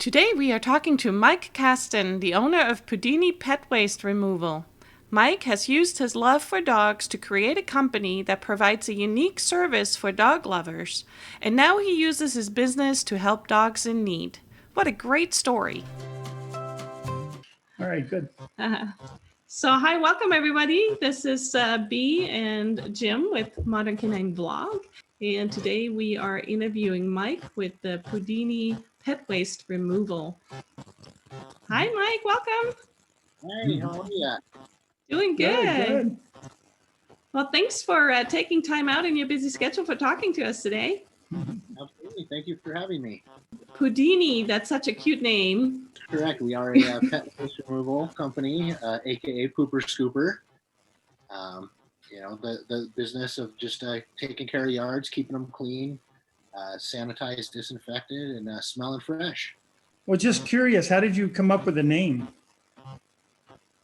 Today we are talking to Mike Casten, the owner of Poodini Pet Waste Removal. Mike has used his love for dogs to create a company that provides a unique service for dog lovers, and now he uses his business to help dogs in need. What a great story. All right, good. So hi, welcome everybody. This is Bea and Jim with Modern Canine Vlog, and today we are interviewing Mike with the Poodini Pet Waste Removal. Hi Mike, welcome. Hey, how are you? Doing good. Good. Well, thanks for taking time out in your busy schedule for talking to us today. Absolutely. Thank you for having me. Poodini, that's such a cute name. Correct. We are a pet waste removal company, aka Pooper Scooper. The business of just taking care of yards, keeping them clean, sanitized, disinfected, and smelling fresh. Well, just curious, how did you come up with the name?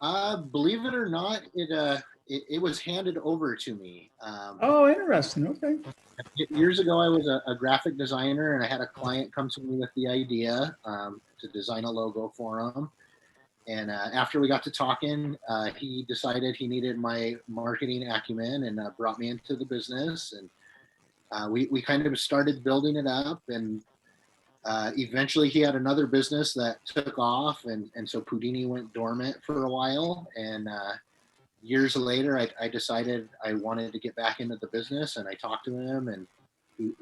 Believe it or not, it was handed over to me. Oh, interesting. Okay. Years ago, I was a graphic designer, and I had a client come to me with the idea to design a logo for him. And after we got to talking, he decided he needed my marketing acumen and brought me into the business. And we kind of started building it up. And eventually he had another business that took off. And so Poodini went dormant for a while. And years later, I decided I wanted to get back into the business, and I talked to him, and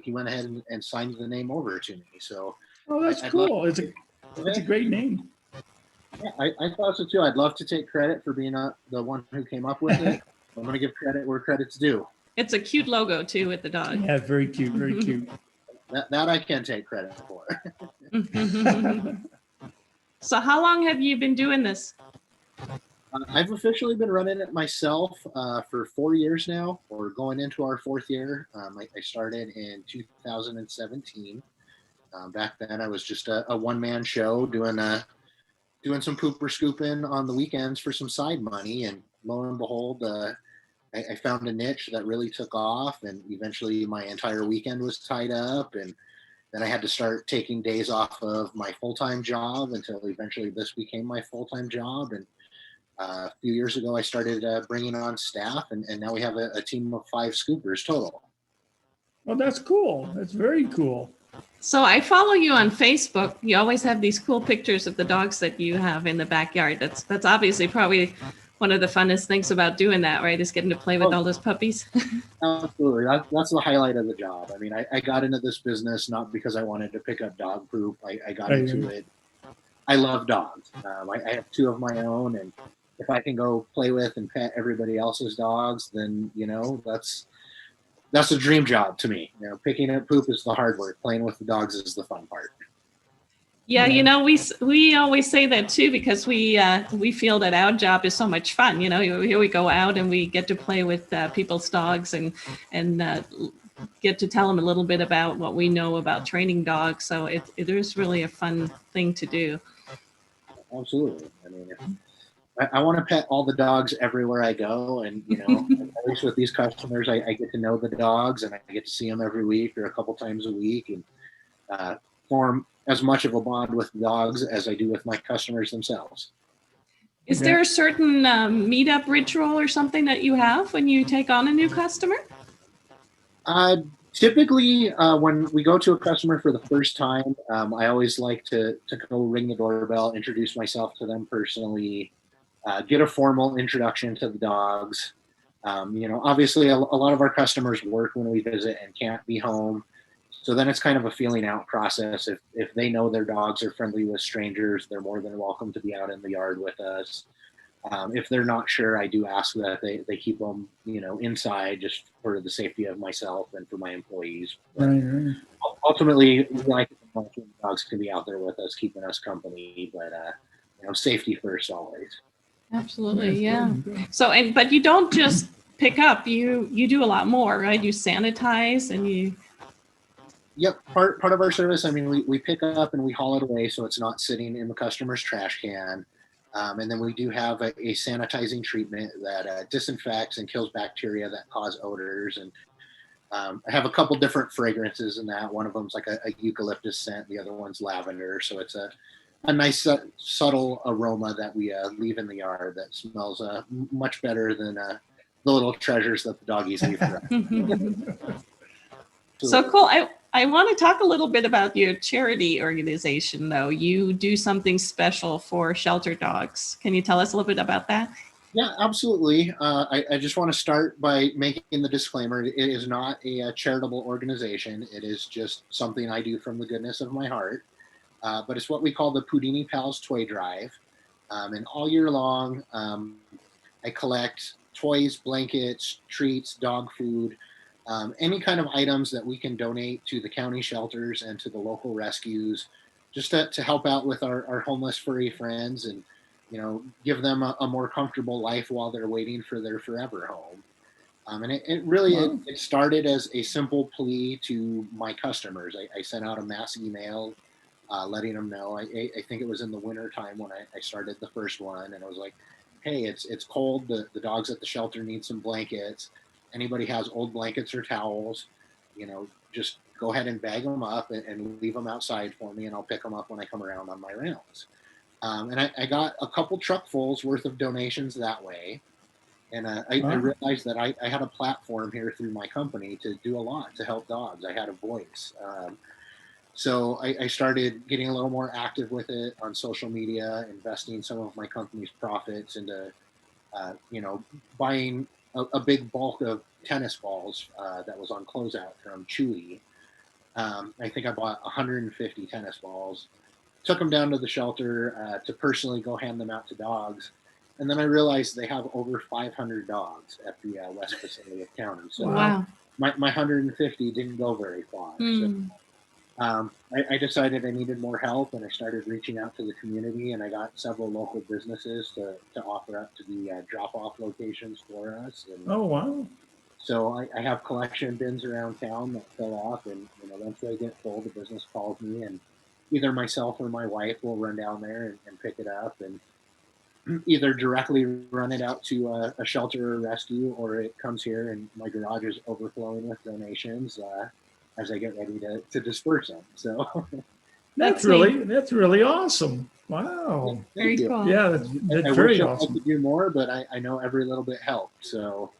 he went ahead and signed the name over to me. So, oh, that's cool. It's a great name. Yeah, I thought so too. I'd love to take credit for being the one who came up with it. I'm going to give credit where credit's due. It's a cute logo too with the dog. Yeah, very cute, very cute. That I can take credit for. So how long have you been doing this? I've officially been running it myself for 4 years now, or going into our 4th year. I started in 2017. Back then, I was just a one-man show doing some pooper scooping on the weekends for some side money. And lo and behold, I found a niche that really took off. And eventually, my entire weekend was tied up. And then I had to start taking days off of my full-time job until eventually this became my full-time job. And a few years ago, I started bringing on staff, and now we have a team of 5 scoopers total. Well, that's cool. That's very cool. So I follow you on Facebook. You always have these cool pictures of the dogs that you have in the backyard. That's obviously probably one of the funnest things about doing that, right? Is getting to play with all those puppies. Absolutely. That's the highlight of the job. I mean, I got into this business not because I wanted to pick up dog poop. I got into it. I love dogs. I have 2 of my own, and if I can go play with and pet everybody else's dogs, then, that's a dream job to me. Picking up poop is the hard work. Playing with the dogs is the fun part. Yeah, we always say that too, because we feel that our job is so much fun. Here we go out and we get to play with people's dogs and get to tell them a little bit about what we know about training dogs. So it is really a fun thing to do. Absolutely. I mean, I want to pet all the dogs everywhere I go. And, at least with these customers, I get to know the dogs, and I get to see them every week or a couple times a week, and form as much of a bond with dogs as I do with my customers themselves. Is there a certain meetup ritual or something that you have when you take on a new customer? Typically, when we go to a customer for the first time, I always like to go ring the doorbell, introduce myself to them personally, get a formal introduction to the dogs. Obviously, a lot of our customers work when we visit and can't be home. So then it's kind of a feeling out process. If they know their dogs are friendly with strangers, they're more than welcome to be out in the yard with us. If they're not sure, I do ask that they keep them, inside, just for the safety of myself and for my employees. Right. Ultimately, we like it when the dogs can be out there with us, keeping us company, but safety first always. Absolutely, yeah. So, but you don't just pick up; you do a lot more, right? You sanitize and you. Yep, part of our service. I mean, we pick up and we haul it away, so it's not sitting in the customer's trash can. And then we do have a sanitizing treatment that disinfects and kills bacteria that cause odors. And I have a couple different fragrances in that. One of them's like a eucalyptus scent. The other one's lavender. So it's a nice subtle aroma that we leave in the yard that smells much better than the little treasures that the doggies leave for us. So cool. I want to talk a little bit about your charity organization, though. You do something special for shelter dogs. Can you tell us a little bit about that? Yeah, absolutely. I just want to start by making the disclaimer. It is not a charitable organization. It is just something I do from the goodness of my heart. But it's what we call the Poodini Pals Toy Drive. And all year long, I collect toys, blankets, treats, dog food, any kind of items that we can donate to the county shelters and to the local rescues, just to help out with our homeless furry friends and, give them a more comfortable life while they're waiting for their forever home. And it really, it started as a simple plea to my customers. I sent out a mass email letting them know. I think it was in the winter time when I started the first one, and I was like, hey, it's cold. The dogs at the shelter need some blankets. Anybody has old blankets or towels, just go ahead and bag them up and leave them outside for me, and I'll pick them up when I come around on my rounds. And I got a couple truckfuls worth of donations that way. And I realized that I had a platform here through my company to do a lot to help dogs. I had a voice. So I started getting a little more active with it on social media, investing some of my company's profits into, buying a big bulk of tennis balls that was on closeout from Chewy. I think I bought 150 tennis balls, took them down to the shelter to personally go hand them out to dogs. And then I realized they have over 500 dogs at the West Visalia County. So wow. my 150 didn't go very far. So, I decided I needed more help, and I started reaching out to the community, and I got several local businesses to offer up to be drop-off locations for us. And Oh, wow. so I have collection bins around town that fill off, and once they get full, the business calls me, and either myself or my wife will run down there and pick it up, and either directly run it out to a shelter or rescue, or it comes here and my garage is overflowing with donations as I get ready to disperse them. So That's really awesome. Wow. Very cool. Yeah, that's I very wish I awesome. could do more, but I know every little bit helps. So,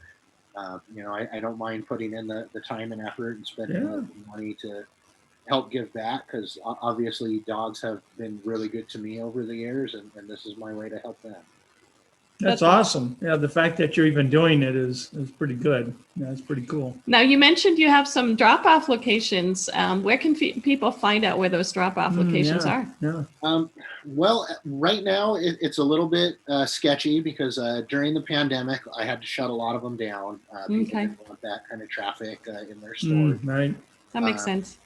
I don't mind putting in the time and effort and spending the money to help give back, because obviously dogs have been really good to me over the years, and this is my way to help them. That's awesome. Yeah, the fact that you're even doing it is pretty good. Yeah, it's pretty cool. Now, you mentioned you have some drop-off locations. Where can people find out where those drop-off locations are? Yeah. Well, right now it's a little bit sketchy because during the pandemic, I had to shut a lot of them down. People didn't want that kind of traffic in their stores. Right. That makes sense.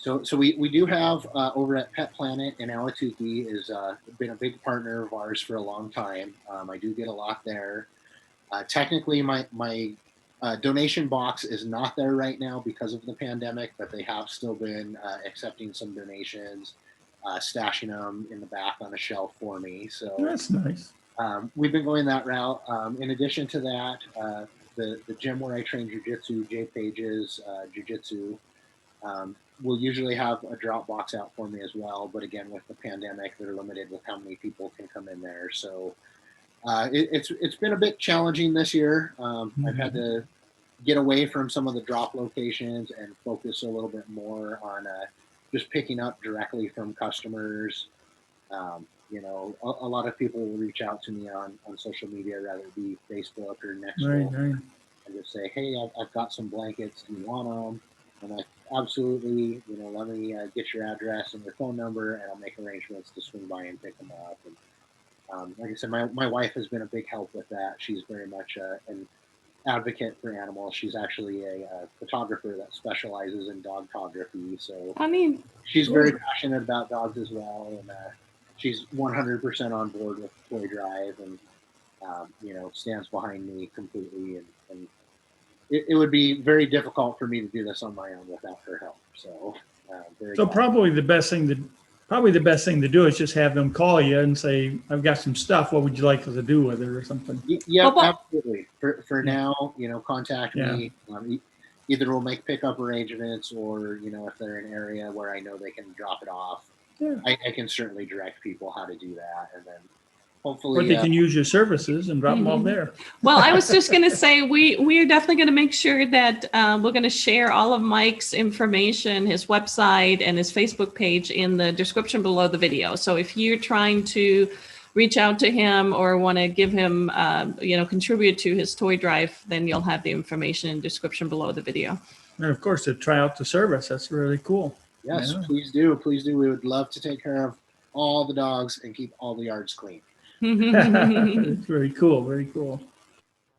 So we do have over at Pet Planet in Ahwatukee is been a big partner of ours for a long time. I do get a lot there. Technically, my donation box is not there right now because of the pandemic, but they have still been accepting some donations, stashing them in the back on a shelf for me. So that's nice. We've been going that route. In addition to that, the gym where I train jujitsu, Jay Page's Jiu-Jitsu, will usually have a drop box out for me as well. But again, with the pandemic, they're limited with how many people can come in there. So it's been a bit challenging this year. I've had to get away from some of the drop locations and focus a little bit more on just picking up directly from customers. A lot of people will reach out to me on social media, rather it be Facebook or Nextdoor, and just say, hey, I've got some blankets. Do you want them? And I absolutely, let me get your address and your phone number, and I'll make arrangements to swing by and pick them up. And like I said, my wife has been a big help with that. She's very much an advocate for animals. She's actually a photographer that specializes in dogtography. So she's very passionate about dogs as well, and she's 100% on board with Toy Drive, and stands behind me completely. And it would be very difficult for me to do this on my own without her help. So, probably the best thing to do is just have them call you and say, "I've got some stuff. What would you like us to do with it, or something?" Yeah, absolutely. For now, contact me. either we'll make pickup arrangements, or if they're in an area where I know they can drop it off, Yeah. I can certainly direct people how to do that, and then Or hopefully they can use your services and drop them off there. Well, I was just going to say, we are definitely going to make sure that we're going to share all of Mike's information, his website and his Facebook page in the description below the video. So if you're trying to reach out to him or want to give him, contribute to his toy drive, then you'll have the information in the description below the video. And of course, to try out the service. That's really cool. Yes, Yeah. please do. Please do. We would love to take care of all the dogs and keep all the yards clean. It's very cool. Very cool.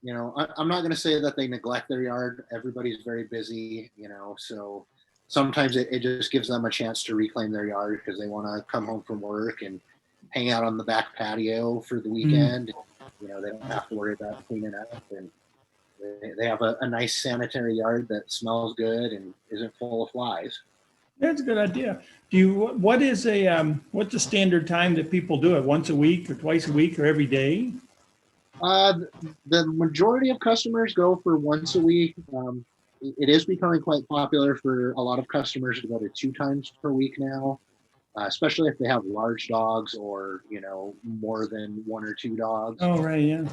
I'm not going to say that they neglect their yard. Everybody's very busy, so sometimes it just gives them a chance to reclaim their yard because they want to come home from work and hang out on the back patio for the weekend. They don't have to worry about cleaning up, and they have a nice sanitary yard that smells good and isn't full of flies. That's a good idea. What's the standard time that people do it? Once a week or twice a week or every day? The majority of customers go for once a week. It is becoming quite popular for a lot of customers to go to 2 times per week now, especially if they have large dogs or, more than 1 or 2 dogs. Oh, right. Yeah.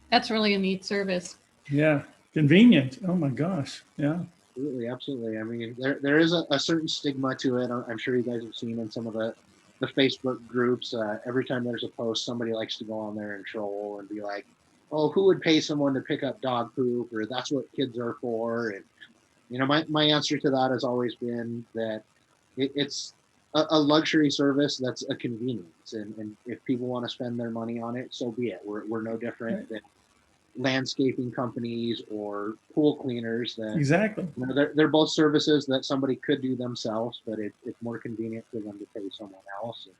That's really a neat service. Yeah. Convenient. Oh, my gosh. Yeah. Absolutely. I mean, there is a certain stigma to it. I'm sure you guys have seen in some of the Facebook groups. Every time there's a post, somebody likes to go on there and troll and be like, "Oh, who would pay someone to pick up dog poop?" Or "That's what kids are for." And my answer to that has always been that it's a luxury service that's a convenience, and if people want to spend their money on it, so be it. We're no different than landscaping companies or pool cleaners. That Exactly. they're both services that somebody could do themselves, but it's more convenient for them to pay someone else. And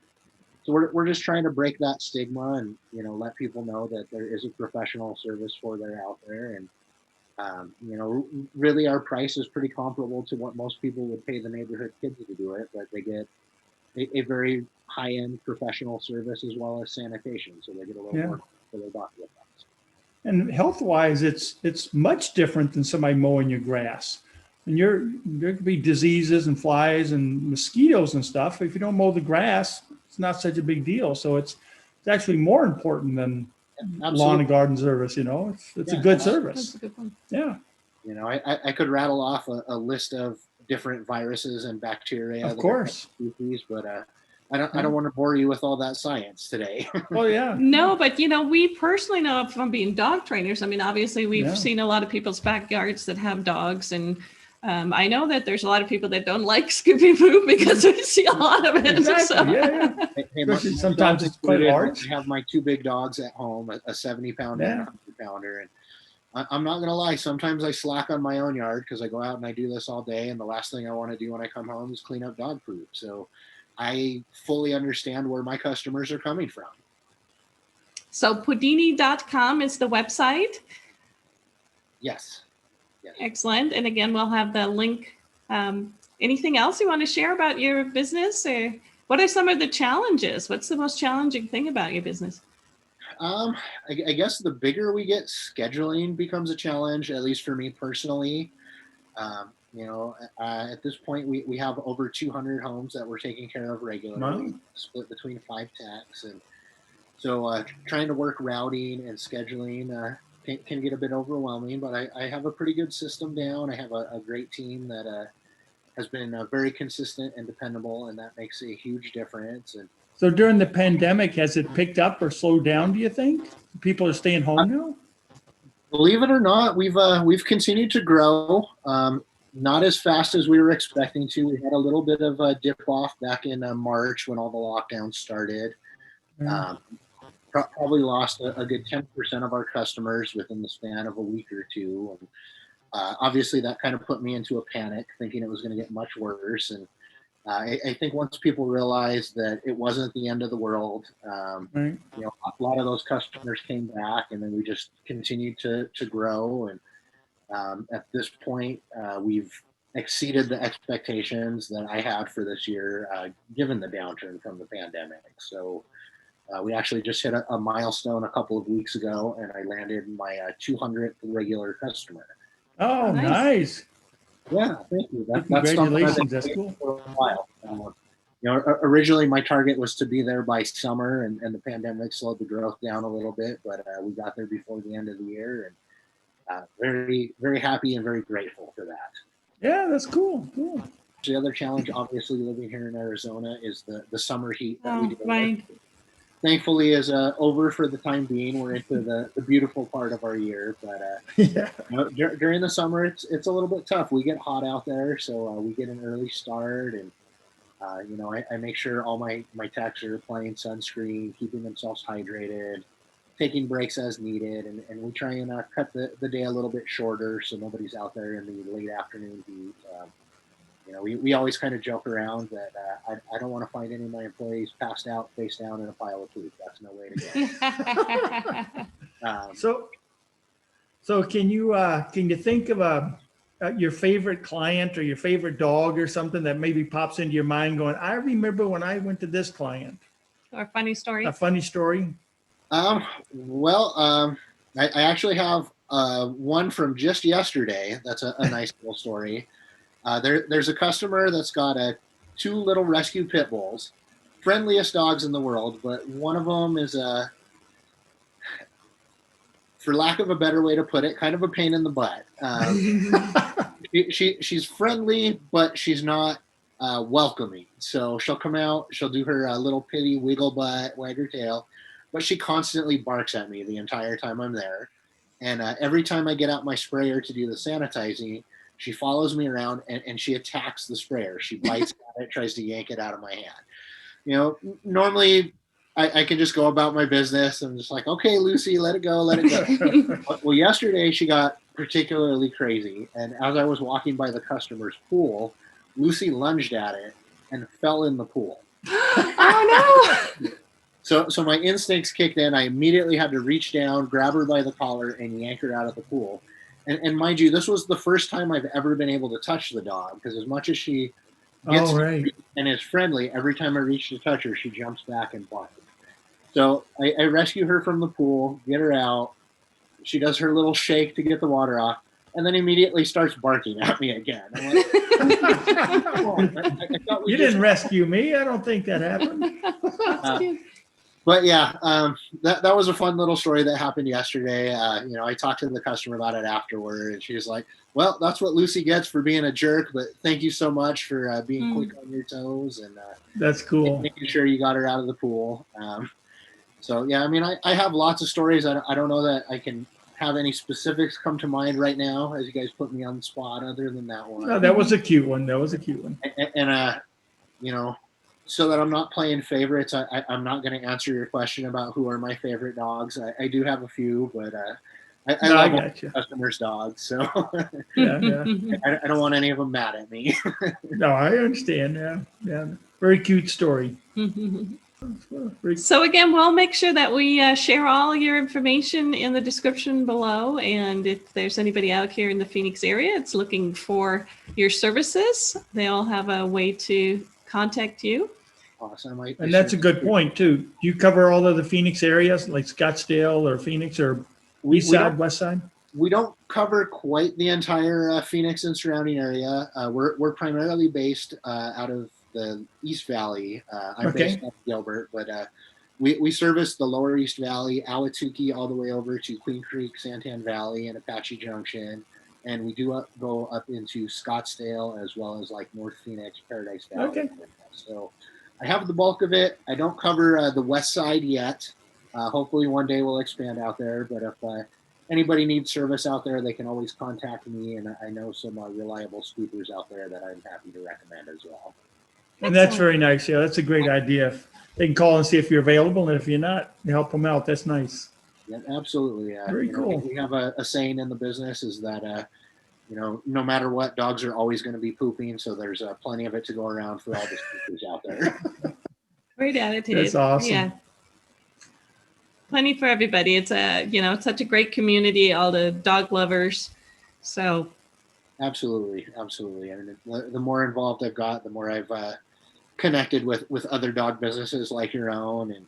so we're just trying to break that stigma and let people know that there is a professional service for there out there. And really our price is pretty comparable to what most people would pay the neighborhood kids to do it, but they get a very high-end professional service as well as sanitation, so they get a little more for their buck with us. And health-wise, it's much different than somebody mowing your grass. And there could be diseases and flies and mosquitoes and stuff. If you don't mow the grass, it's not such a big deal. So it's actually more important than lawn and garden service. It's a good service. That's a good one. Yeah. I could rattle off a list of different viruses and bacteria. Of course. Species, but I don't want to bore you with all that science today. Oh, yeah. No, but we personally know from being dog trainers. I mean, obviously we've seen a lot of people's backyards that have dogs, and I know that there's a lot of people that don't like Scooby Poo because we see a lot of it. Exactly. So. Yeah. Hey, sometimes it's quite large. I have my 2 big dogs at home, a 70-pounder and a 100-pounder, and I'm not gonna lie. Sometimes I slack on my own yard because I go out and I do this all day, and the last thing I want to do when I come home is clean up dog poop. So I fully understand where my customers are coming from. So Poodini.com is the website. Yes. Excellent. And again, we'll have the link. Anything else you want to share about your business, or what are some of the challenges? What's the most challenging thing about your business? I guess the bigger we get, scheduling becomes a challenge, at least for me personally. At this point, we have over 200 homes that we're taking care of regularly, split between 5 techs. And so trying to work routing and scheduling can get a bit overwhelming, but I have a pretty good system down. I have a great team that has been very consistent and dependable, and that makes a huge difference. And So during the pandemic, has it picked up or slowed down, do you think? People are staying home now? Believe it or not, we've continued to grow. Not as fast as we were expecting to. We had a little bit of a dip off back in March when all the lockdowns started. Probably lost a good 10% of our customers within the span of a week or two. And obviously that kind of put me into a panic, thinking it was going to get much worse. And I think once people realized that it wasn't the end of the world, a lot of those customers came back, and then we just continued to grow. And at this point, we've exceeded the expectations that I had for this year, given the downturn from the pandemic. So we actually just hit a milestone a couple of weeks ago, and I landed my 200th regular customer. Oh, nice. Yeah, thank you. That's something Congratulations, that's cool. for a while. Originally my target was to be there by summer, and the pandemic slowed the growth down a little bit, but we got there before the end of the year, and very, very happy and very grateful for that. Yeah, that's cool. Cool. The other challenge, obviously, living here in Arizona is the summer heat that we deal right. with. Thankfully is over for the time being. We're into the beautiful part of our year, but Yeah. During the summer it's a little bit tough. We get hot out there, so we get an early start, and I make sure all my techs are applying sunscreen, keeping themselves hydrated, taking breaks as needed, and we try and cut the day a little bit shorter so nobody's out there in the late afternoon heat. We always kind of joke around that I don't want to find any of my employees passed out, face down in a pile of poop. That's no way to go. So can you think of your favorite client or your favorite dog or something that maybe pops into your mind going, I remember when I went to this client? Or funny story. A funny story? I actually have one from just yesterday. That's a nice little story. There's a customer that's got 2 little rescue pit bulls, friendliest dogs in the world, but one of them is for lack of a better way to put it, kind of a pain in the butt. She's friendly, but she's not welcoming. So she'll come out, she'll do her little pity wiggle butt, wag her tail, but she constantly barks at me the entire time I'm there. And every time I get out my sprayer to do the sanitizing, she follows me around and she attacks the sprayer. She bites at it, tries to yank it out of my hand. Normally I can just go about my business. I'm just like, okay, Lucy, let it go, let it go. Well, yesterday she got particularly crazy. And as I was walking by the customer's pool, Lucy lunged at it and fell in the pool. Oh, no. So my instincts kicked in. I immediately had to reach down, grab her by the collar, and yank her out of the pool. And mind you, this was the first time I've ever been able to touch the dog, because as much as she gets and is friendly, every time I reach to touch her, she jumps back and barks. So I rescue her from the pool, get her out. She does her little shake to get the water off, and then immediately starts barking at me again. I'm like, you didn't rescue me. I don't think that happened. But yeah, that was a fun little story that happened yesterday. I talked to the customer about it afterward, and she was like, well, that's what Lucy gets for being a jerk, but thank you so much for being quick on your toes, and that's cool. Making sure you got her out of the pool. So yeah, I mean, I have lots of stories. I don't know that I can have any specifics come to mind right now as you guys put me on the spot other than that one. No, that was a cute one. And so that I'm not playing favorites, I'm not going to answer your question about who are my favorite dogs. I do have a few, but I love all customers' dogs, so yeah. I don't want any of them mad at me. No, I understand. Yeah. Very cute story. So again, we'll make sure that we share all your information in the description below. And if there's anybody out here in the Phoenix area that's looking for your services, they'll have a way to contact you. Awesome. And that's a good point too. Do you cover all of the Phoenix areas like Scottsdale or Phoenix or east side, west side? We don't cover quite the entire Phoenix and surrounding area. We're primarily based out of the East Valley. I'm based out of Gilbert, but we service the lower East Valley, Ahwatukee, all the way over to Queen Creek, Santan Valley, and Apache Junction. And we do go up into Scottsdale as well as like North Phoenix, Paradise Valley. Okay. So I have the bulk of it. I don't cover the west side yet. Hopefully one day we'll expand out there. But if anybody needs service out there, they can always contact me. And I know some reliable scoopers out there that I'm happy to recommend as well. And that's very nice. Yeah, that's a great idea. They can call and see if you're available. And if you're not, you help them out. That's nice. Yeah, absolutely. Very cool. We have a saying in the business is that, no matter what, dogs are always going to be pooping. So there's plenty of it to go around for all the scoopers out there. Great attitude. That's awesome. Yeah. Plenty for everybody. It's it's such a great community, all the dog lovers. So absolutely. I mean, the more involved I've got, the more I've connected with other dog businesses like your own, and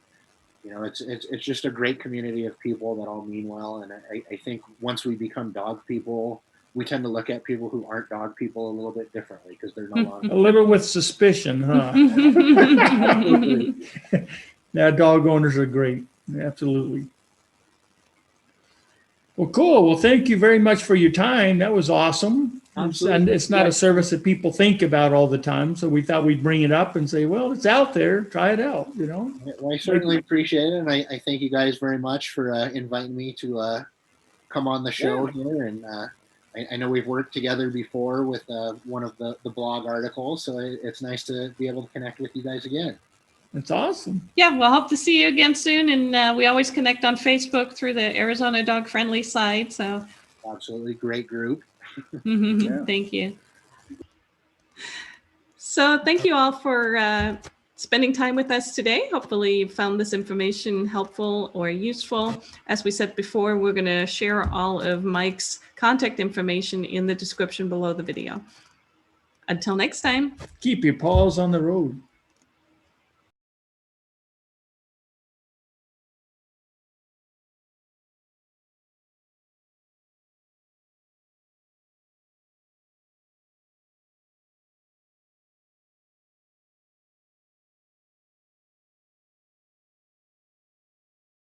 it's just a great community of people that all mean well. And I think once we become dog people, we tend to look at people who aren't dog people a little bit differently because they're no longer. A little with suspicion, huh? Now, dog owners are great. Absolutely. Well, cool. Well, thank you very much for your time. That was awesome. Absolutely. And it's not a service that people think about all the time. So we thought we'd bring it up and say, well, it's out there. Try it out, you know? Well, I certainly appreciate it. And I thank you guys very much for inviting me to come on the show here. And I know we've worked together before with one of the blog articles. So it's nice to be able to connect with you guys again. That's awesome. Yeah, we'll hope to see you again soon. And we always connect on Facebook through the Arizona Dog Friendly site. So absolutely great group. Yeah. Thank you. So thank you all for spending time with us today. Hopefully you found this information helpful or useful. As we said before, we're going to share all of Mike's contact information in the description below the video. Until next time. Keep your paws on the road.